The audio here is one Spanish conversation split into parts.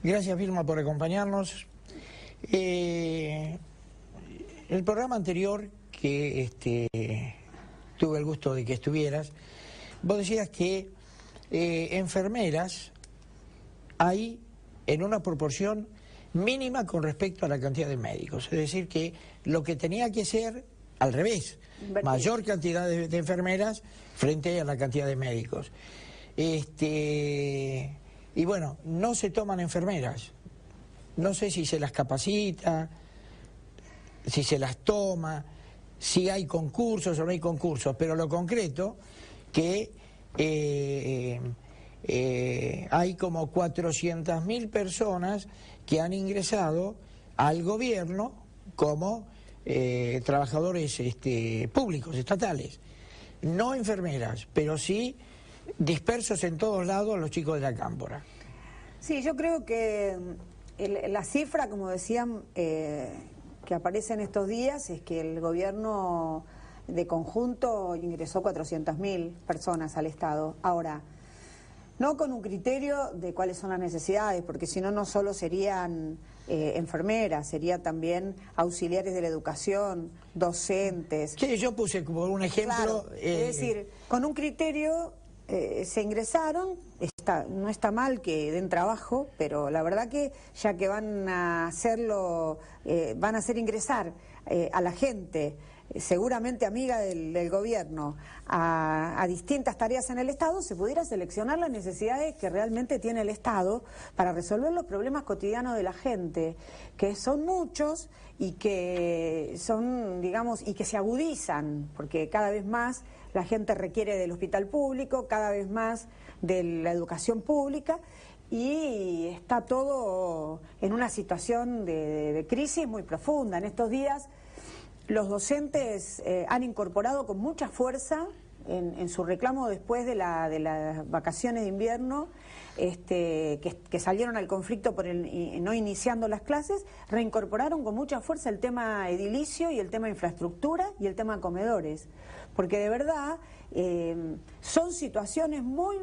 Gracias, Vilma, por acompañarnos. El programa anterior que tuve el gusto de que estuvieras, vos decías que enfermeras hay en una proporción mínima con respecto a la cantidad de médicos. Es decir, que lo que tenía que ser al revés, mayor cantidad de enfermeras frente a la cantidad de médicos. Y bueno, no se toman enfermeras. No sé si se las capacita, si se las toma, si hay concursos o no hay concursos, pero lo concreto que hay como 400.000 personas que han ingresado al gobierno como trabajadores públicos, estatales. No enfermeras, pero sí dispersos en todos lados los chicos de la cámpora. Sí, yo creo que la cifra, como decían, que aparece en estos días es que el gobierno de conjunto ingresó 400.000 personas al Estado. Ahora, no con un criterio de cuáles son las necesidades, porque si no, no solo serían enfermeras, sería también auxiliares de la educación, docentes. Sí, yo puse como un ejemplo... Claro, es decir, con un criterio se ingresaron, no está mal que den trabajo, pero la verdad que ya que van a hacerlo, van a hacer ingresar a la gente, seguramente amiga del gobierno, a distintas tareas en el Estado, se pudiera seleccionar las necesidades que realmente tiene el Estado para resolver los problemas cotidianos de la gente, que son muchos y que son, digamos, y que se agudizan, porque cada vez más la gente requiere del hospital público, cada vez más de la educación pública, y está todo en una situación de crisis muy profunda. En estos días los docentes han incorporado con mucha fuerza en su reclamo después de las vacaciones de invierno, que salieron al conflicto por no iniciando las clases, reincorporaron con mucha fuerza el tema edilicio y el tema infraestructura y el tema comedores, porque de verdad son situaciones muy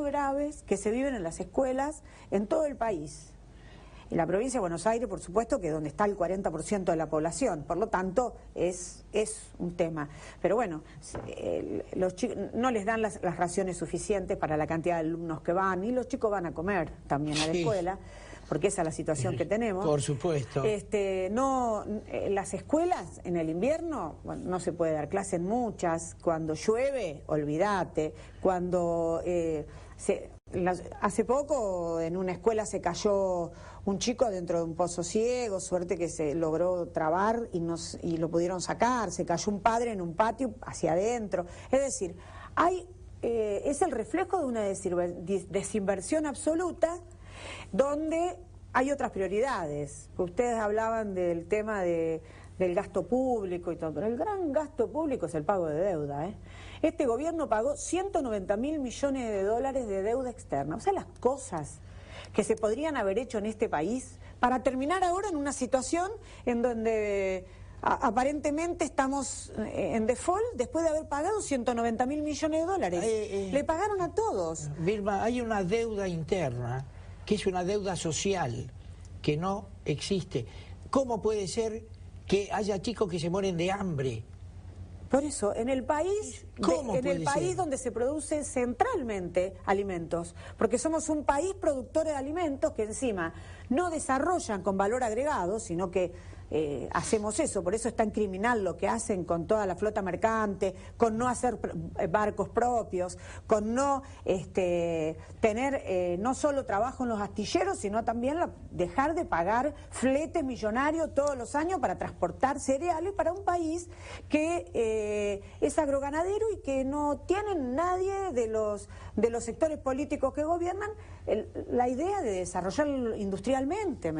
graves que se viven en las escuelas en todo el país. En la provincia de Buenos Aires, por supuesto, que es donde está el 40% de la población, por lo tanto es un tema. Pero bueno, los chicos no les dan las raciones suficientes para la cantidad de alumnos que van, y los chicos van a comer también a la escuela, porque esa es la situación que tenemos. Por supuesto. Las escuelas en el invierno, bueno, no se puede dar clase en muchas, cuando llueve, olvídate, cuando... hace poco en una escuela se cayó un chico dentro de un pozo ciego, suerte que se logró trabar y lo pudieron sacar, se cayó un padre en un patio hacia adentro, es decir, es el reflejo de una desinversión absoluta donde hay otras prioridades. Ustedes hablaban del tema del gasto público y todo, pero el gran gasto público es el pago de deuda, Este gobierno pagó 190.000 millones de dólares de deuda externa. O sea, las cosas que se podrían haber hecho en este país para terminar ahora en una situación en donde aparentemente estamos en default después de haber pagado 190.000 millones de dólares. Le pagaron a todos. Vilma, hay una deuda interna, que es una deuda social, que no existe. ¿Cómo puede ser que haya chicos que se mueren de hambre? Por eso, en el país, donde se produce centralmente alimentos, porque somos un país productor de alimentos que encima no desarrollan con valor agregado, sino que hacemos eso, por eso es tan criminal lo que hacen con toda la flota mercante, con no hacer barcos propios, con no tener no solo trabajo en los astilleros, sino también dejar de pagar fletes millonarios todos los años para transportar cereales para un país que es agroganadero y que no tienen nadie de los sectores políticos que gobiernan la idea de desarrollarlo industrialmente.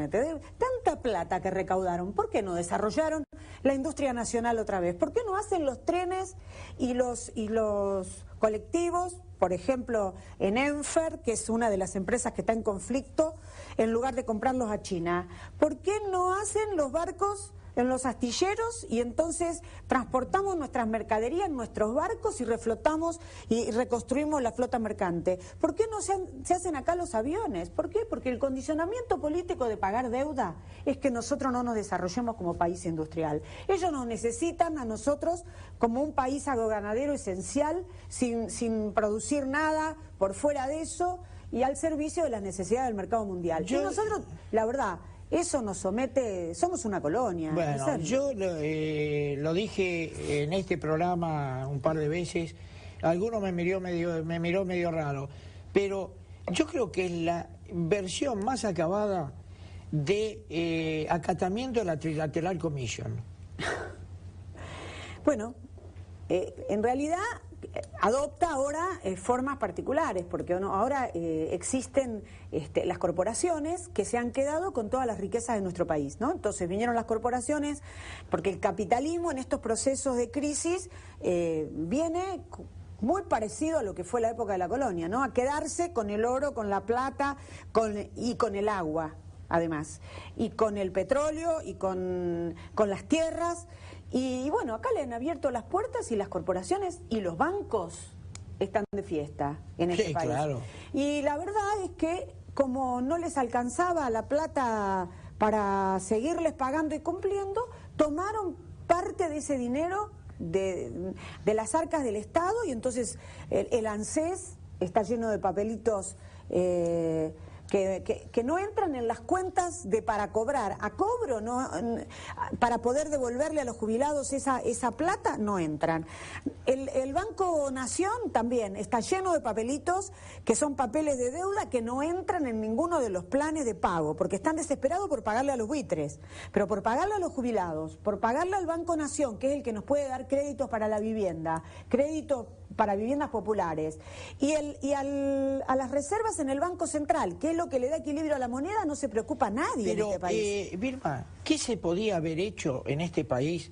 Tanta plata que recaudaron, ¿por qué no desarrollaron la industria nacional otra vez? ¿Por qué no hacen los trenes y los colectivos, por ejemplo, en Enfer, que es una de las empresas que está en conflicto, en lugar de comprarlos a China? ¿Por qué no hacen los barcos en los astilleros y entonces transportamos nuestras mercaderías en nuestros barcos y reflotamos y reconstruimos la flota mercante. ¿Por qué no se hacen acá los aviones? ¿Por qué? Porque el condicionamiento político de pagar deuda es que nosotros no nos desarrollemos como país industrial. Ellos nos necesitan a nosotros como un país agroganadero esencial, sin producir nada por fuera de eso y al servicio de las necesidades del mercado mundial. Y nosotros, la verdad, eso nos somete, somos una colonia. Bueno, yo lo dije en este programa un par de veces, alguno me miró medio raro, pero yo creo que es la versión más acabada de acatamiento de la Trilateral Commission. Bueno, en realidad adopta ahora formas particulares, porque ahora existen las corporaciones que se han quedado con todas las riquezas de nuestro país, ¿no? Entonces vinieron las corporaciones, porque el capitalismo en estos procesos de crisis viene muy parecido a lo que fue la época de la colonia, ¿no? A quedarse con el oro, con la plata y con el agua, además, y con el petróleo y con las tierras. Y bueno, acá le han abierto las puertas y las corporaciones y los bancos están de fiesta en este país. Claro. Y la verdad es que como no les alcanzaba la plata para seguirles pagando y cumpliendo, tomaron parte de ese dinero de las arcas del Estado y entonces el ANSES está lleno de papelitos que no entran en las cuentas para cobrar. A cobro, no, para poder devolverle a los jubilados esa plata, no entran. El Banco Nación también está lleno de papelitos que son papeles de deuda que no entran en ninguno de los planes de pago, porque están desesperados por pagarle a los buitres, pero por pagarle a los jubilados, por pagarle al Banco Nación, que es el que nos puede dar créditos para la vivienda, créditos para viviendas populares, y a las reservas en el Banco Central, que es lo que le da equilibrio a la moneda, no se preocupa nadie en este país. Vilma, ¿qué se podía haber hecho en este país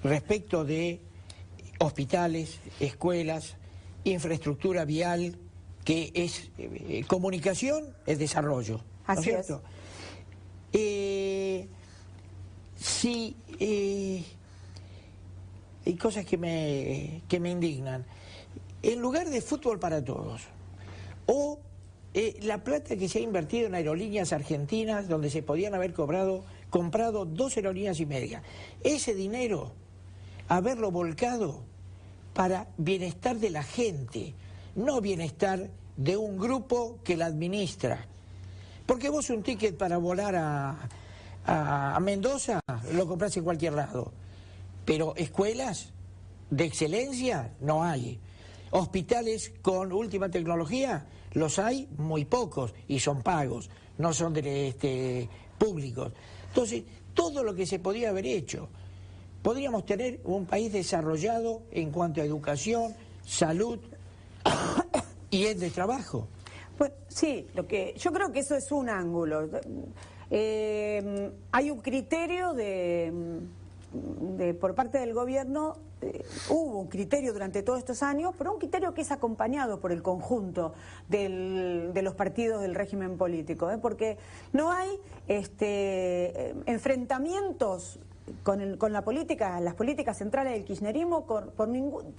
respecto de hospitales, escuelas, infraestructura vial, que es comunicación, es desarrollo? ¿No es cierto? Sí, hay cosas que me indignan. En lugar de fútbol para todos, o la plata que se ha invertido en aerolíneas argentinas, donde se podían haber comprado 2 aerolíneas y media, ese dinero, haberlo volcado para bienestar de la gente, no bienestar de un grupo que la administra. Porque vos un ticket para volar a Mendoza lo compras en cualquier lado, pero escuelas de excelencia no hay. Hospitales con última tecnología los hay muy pocos y son pagos, no son públicos. Entonces, todo lo que se podía haber hecho, podríamos tener un país desarrollado en cuanto a educación, salud y de trabajo. Pues sí, yo creo que eso es un ángulo. Hay un criterio por parte del gobierno, hubo un criterio durante todos estos años, pero un criterio que es acompañado por el conjunto de los partidos del régimen político, porque no hay enfrentamientos con la política, las políticas centrales del kirchnerismo,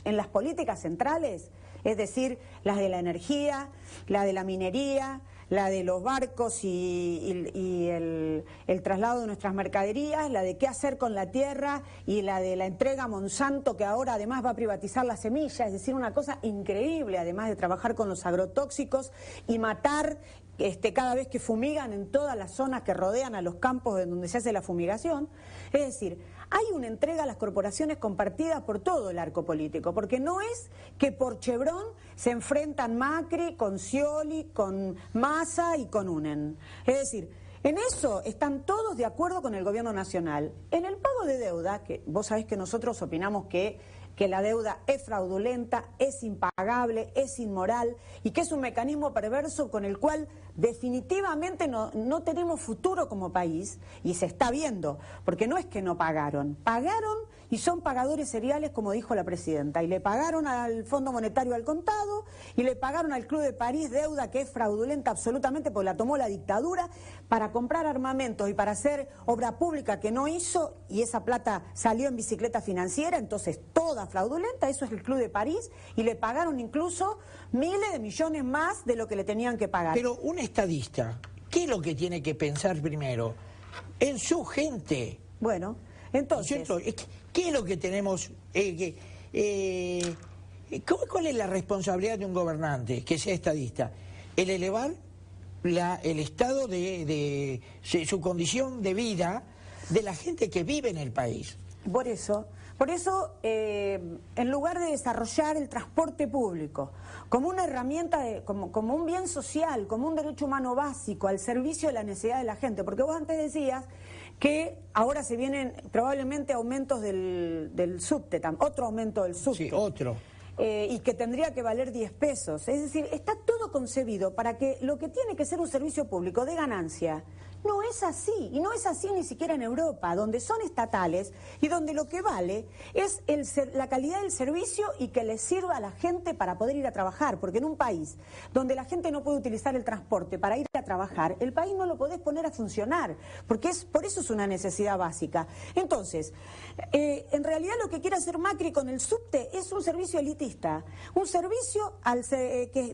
en las políticas centrales, es decir, las de la energía, la de la minería, la de los barcos y el traslado de nuestras mercaderías, la de qué hacer con la tierra y la de la entrega a Monsanto, que ahora además va a privatizar la semilla, es decir, una cosa increíble, además de trabajar con los agrotóxicos y matar cada vez que fumigan en todas las zonas que rodean a los campos en donde se hace la fumigación. Es decir, hay una entrega a las corporaciones compartida por todo el arco político, porque no es que por Chevron se enfrentan Macri con Scioli, con Massa y con Unen. Es decir, en eso están todos de acuerdo con el gobierno nacional. En el pago de deuda, que vos sabés que nosotros opinamos que que la deuda es fraudulenta, es impagable, es inmoral y que es un mecanismo perverso con el cual definitivamente no tenemos futuro como país, y se está viendo, porque no es que no pagaron, pagaron y son pagadores seriales, como dijo la presidenta, y le pagaron al Fondo Monetario al contado y le pagaron al Club de París deuda que es fraudulenta absolutamente porque la tomó la dictadura para comprar armamentos y para hacer obra pública que no hizo, y esa plata salió en bicicleta financiera, entonces toda fraudulenta. Eso es el Club de París, y le pagaron incluso miles de millones más de lo que le tenían que pagar. Pero un estadista, ¿qué es lo que tiene que pensar primero? En su gente. Bueno, entonces... ¿No es cierto? ¿Qué es lo que tenemos? ¿Cuál es la responsabilidad de un gobernante que sea estadista? El elevar el estado de su condición de vida de la gente que vive en el país. Por eso, en lugar de desarrollar el transporte público como una herramienta, como un bien social, como un derecho humano básico, al servicio de la necesidad de la gente, porque vos antes decías que ahora se vienen probablemente aumentos del subte, otro aumento del subte. Sí, otro. Y que tendría que valer 10 pesos. Es decir, está todo concebido para que lo que tiene que ser un servicio público de ganancia no es así, y no es así ni siquiera en Europa, donde son estatales y donde lo que vale es la calidad del servicio y que le sirva a la gente para poder ir a trabajar, porque en un país donde la gente no puede utilizar el transporte para ir a trabajar, el país no lo podés poner a funcionar, porque por eso es una necesidad básica. Entonces, en realidad lo que quiere hacer Macri con el subte es un servicio elitista, un servicio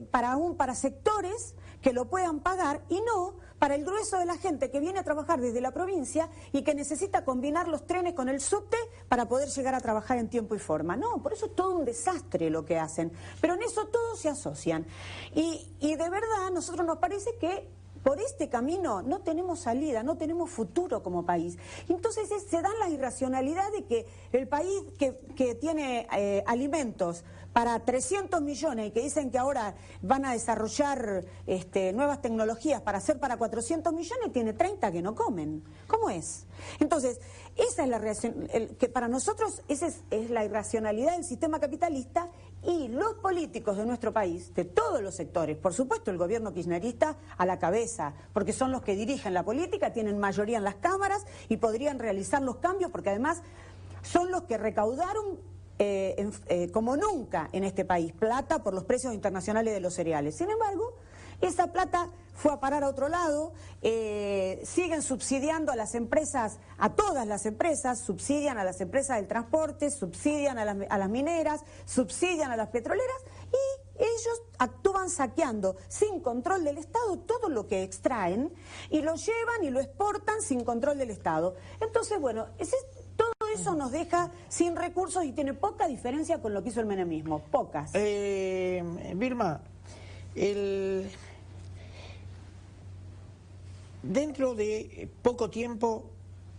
para sectores que lo puedan pagar y no para el grueso de la gente que viene a trabajar desde la provincia y que necesita combinar los trenes con el subte para poder llegar a trabajar en tiempo y forma. No, por eso es todo un desastre lo que hacen, pero en eso todos se asocian. Y de verdad, a nosotros nos parece que por este camino no tenemos salida, no tenemos futuro como país. Entonces se dan la irracionalidad de que el país que tiene alimentos para 300 millones y que dicen que ahora van a desarrollar nuevas tecnologías para hacer para 400 millones, tiene 30 que no comen. ¿Cómo es? Entonces, esa es la reacción, que para nosotros esa es la irracionalidad del sistema capitalista, y los políticos de nuestro país, de todos los sectores, por supuesto el gobierno kirchnerista a la cabeza, porque son los que dirigen la política, tienen mayoría en las cámaras y podrían realizar los cambios, porque además son los que recaudaron como nunca en este país plata por los precios internacionales de los cereales. Sin embargo, esa plata fue a parar a otro lado, siguen subsidiando a las empresas, a todas las empresas, subsidian a las empresas del transporte, subsidian a las mineras, subsidian a las petroleras, y ellos actúan saqueando sin control del Estado todo lo que extraen y lo llevan y lo exportan sin control del Estado. Entonces, bueno, todo eso nos deja sin recursos y tiene poca diferencia con lo que hizo el menemismo, pocas. Vilma, dentro de poco tiempo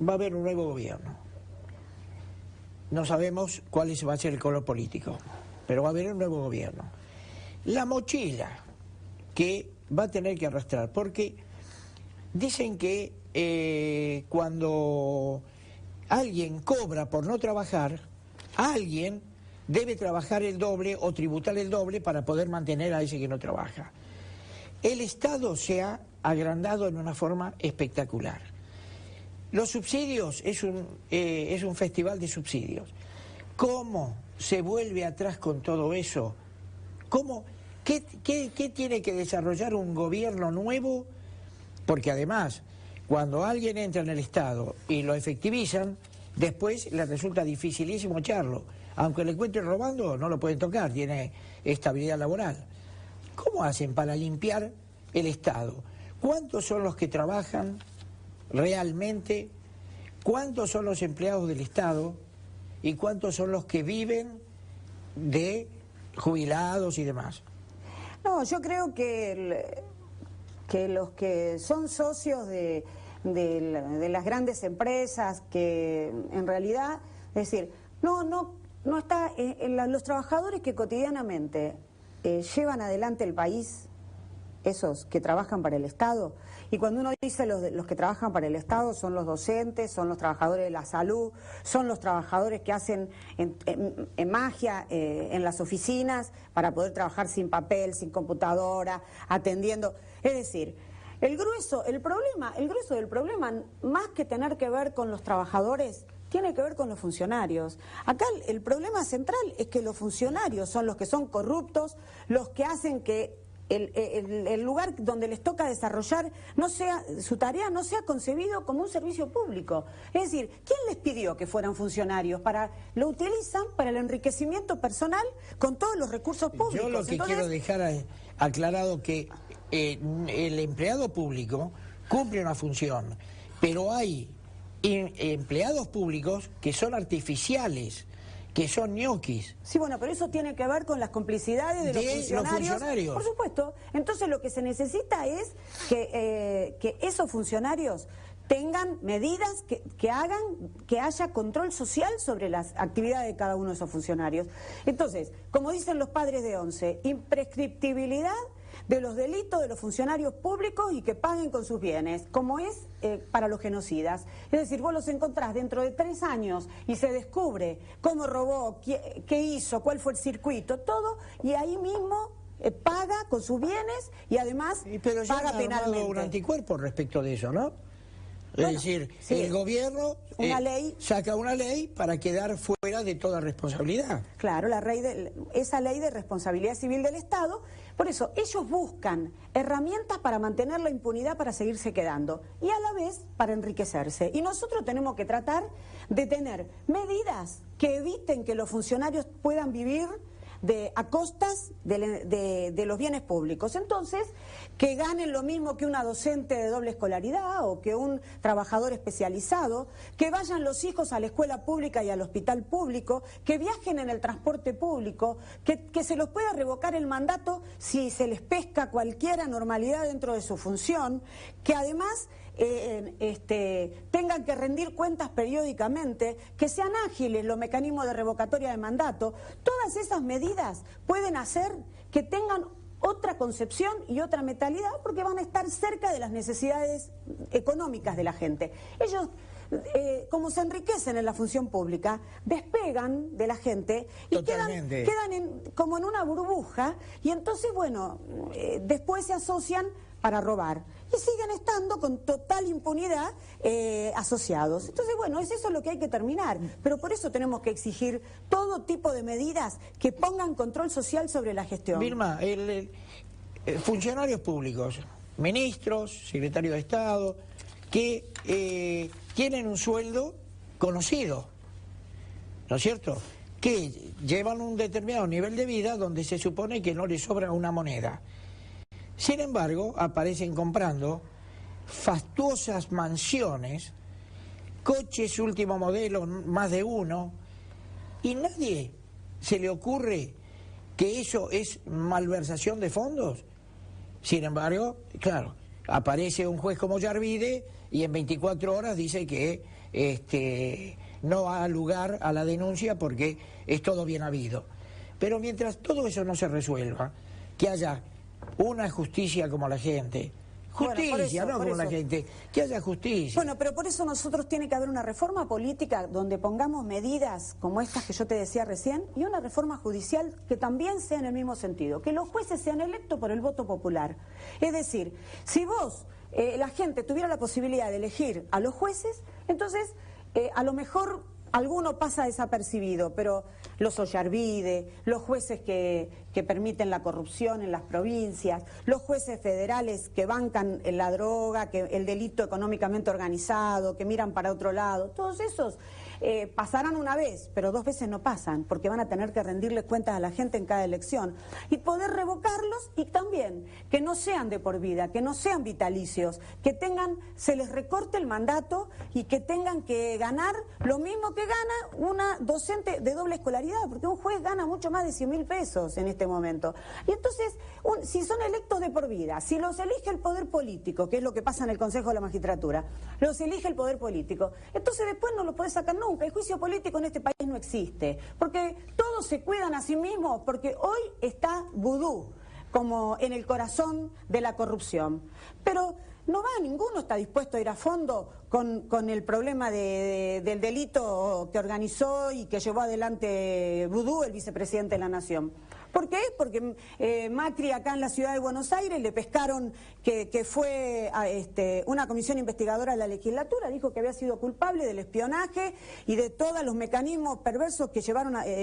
va a haber un nuevo gobierno. No sabemos cuál va a ser el color político, pero va a haber un nuevo gobierno. La mochila que va a tener que arrastrar, porque dicen que cuando alguien cobra por no trabajar, alguien debe trabajar el doble o tributar el doble para poder mantener a ese que no trabaja. El Estado se ha agrandado en una forma espectacular. Los subsidios es un festival de subsidios. ¿Cómo se vuelve atrás con todo eso? ¿Qué tiene que desarrollar un gobierno nuevo? Porque además, cuando alguien entra en el Estado y lo efectivizan, después les resulta dificilísimo echarlo. Aunque le encuentren robando, no lo pueden tocar, tiene estabilidad laboral. ¿Cómo hacen para limpiar el Estado? ¿Cuántos son los que trabajan realmente? ¿Cuántos son los empleados del Estado? ¿Y cuántos son los que viven de jubilados y demás? No, yo creo que los que son socios de las grandes empresas, que en realidad, es decir, no está, los trabajadores que cotidianamente llevan adelante el país, esos que trabajan para el Estado, y cuando uno dice los que trabajan para el Estado son los docentes, son los trabajadores de la salud, son los trabajadores que hacen en magia en las oficinas para poder trabajar sin papel, sin computadora, atendiendo. Es decir, el grueso del problema, más que tener que ver con los trabajadores, tiene que ver con los funcionarios. Acá el problema central es que los funcionarios son los que son corruptos, los que hacen que el lugar donde les toca desarrollar su tarea no sea concebido como un servicio público. Es decir, ¿quién les pidió que fueran funcionarios? Lo utilizan para el enriquecimiento personal con todos los recursos públicos. Yo lo que quiero dejar aclarado que el empleado público cumple una función, pero hay empleados públicos que son artificiales, que son ñoquis. Sí, bueno, pero eso tiene que ver con las complicidades de los funcionarios. Por supuesto. Entonces lo que se necesita es que esos funcionarios tengan medidas que hagan que haya control social sobre las actividades de cada uno de esos funcionarios. Entonces, como dicen los padres de ONCE, imprescriptibilidad de los delitos de los funcionarios públicos y que paguen con sus bienes, como es para los genocidas. Es decir, vos los encontrás dentro de 3 años y se descubre cómo robó, qué hizo, cuál fue el circuito, todo, y ahí mismo paga con sus bienes y además paga penalmente. Un anticuerpo respecto de eso, ¿no? Bueno, es decir, sí, el gobierno saca una ley para quedar fuera de toda responsabilidad. Claro, esa ley de responsabilidad civil del Estado. Por eso, ellos buscan herramientas para mantener la impunidad para seguirse quedando y a la vez para enriquecerse. Y nosotros tenemos que tratar de tener medidas que eviten que los funcionarios puedan vivir a costas de los bienes públicos. Entonces, que ganen lo mismo que una docente de doble escolaridad o que un trabajador especializado, que vayan los hijos a la escuela pública y al hospital público, que viajen en el transporte público, que se los pueda revocar el mandato si se les pesca cualquier anormalidad dentro de su función, que además tengan que rendir cuentas periódicamente, que sean ágiles los mecanismos de revocatoria de mandato. Todas esas medidas pueden hacer que tengan otra concepción y otra mentalidad porque van a estar cerca de las necesidades económicas de la gente. Ellos, como se enriquecen en la función pública, despegan de la gente y quedan como en una burbuja y entonces, bueno, después se asocian para robar y siguen estando con total impunidad asociados. Entonces, bueno, es eso lo que hay que terminar, pero por eso tenemos que exigir todo tipo de medidas que pongan control social sobre la gestión. Vilma, funcionarios públicos, ministros, secretarios de Estado, que tienen un sueldo conocido, ¿no es cierto?, que llevan un determinado nivel de vida donde se supone que no les sobra una moneda. Sin embargo, aparecen comprando fastuosas mansiones, coches último modelo, más de uno, y nadie se le ocurre que eso es malversación de fondos. Sin embargo, claro, aparece un juez como Yarvide y en 24 horas dice que no ha lugar a la denuncia porque es todo bien habido. Pero mientras todo eso no se resuelva, que haya una justicia como la gente, justicia, bueno, no como la gente, que haya justicia. Bueno, pero por eso nosotros tiene que haber una reforma política donde pongamos medidas como estas que yo te decía recién y una reforma judicial que también sea en el mismo sentido, que los jueces sean electos por el voto popular. Es decir, si la gente tuviera la posibilidad de elegir a los jueces, entonces a lo mejor alguno pasa desapercibido, pero los Ollarvide, los jueces que permiten la corrupción en las provincias, los jueces federales que bancan la droga, el delito económicamente organizado, que miran para otro lado, todos esos pasarán una vez, pero 2 veces no pasan, porque van a tener que rendirle cuentas a la gente en cada elección y poder revocarlos y también que no sean de por vida, que no sean vitalicios, que se les recorte el mandato y que tengan que ganar lo mismo que gana una docente de doble escolaridad, porque un juez gana mucho más de 100.000 pesos en este momento. Y entonces, si son electos de por vida, si los elige el poder político, que es lo que pasa en el Consejo de la Magistratura, los elige el poder político, entonces después no lo podés sacar nunca. El juicio político en este país no existe, porque todos se cuidan a sí mismos, porque hoy está vudú. como en el corazón de la corrupción. Pero ninguno está dispuesto a ir a fondo con el problema del delito que organizó y que llevó adelante Vudú, el vicepresidente de la Nación. ¿Por qué? Porque Macri acá en la ciudad de Buenos Aires le pescaron que fue una comisión investigadora de la legislatura, dijo que había sido culpable del espionaje y de todos los mecanismos perversos que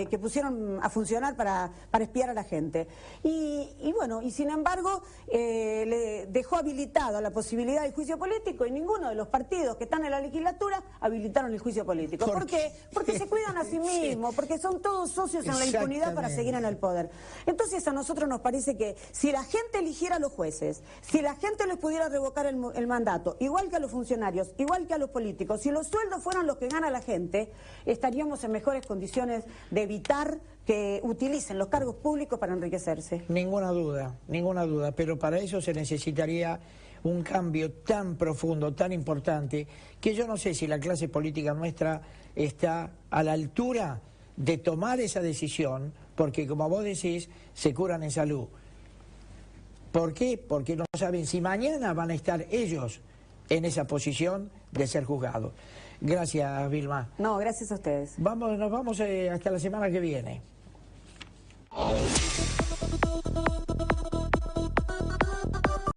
que pusieron a funcionar para espiar a la gente. Y bueno, y sin embargo le dejó habilitado la posibilidad del juicio político y ninguno de los partidos que están en la legislatura habilitaron el juicio político. ¿Por qué? Porque se cuidan a sí mismos, porque son todos socios en la impunidad para seguir en el poder. Entonces a nosotros nos parece que si la gente eligiera a los jueces, si la gente les pudiera revocar el mandato, igual que a los funcionarios, igual que a los políticos, si los sueldos fueran los que gana la gente, estaríamos en mejores condiciones de evitar que utilicen los cargos públicos para enriquecerse. Ninguna duda, pero para eso se necesitaría un cambio tan profundo, tan importante, que yo no sé si la clase política nuestra está a la altura de tomar esa decisión, porque como vos decís, se curan en salud. ¿Por qué? Porque no saben si mañana van a estar ellos en esa posición de ser juzgados. Gracias, Vilma. No, gracias a ustedes. Nos vamos hasta la semana que viene.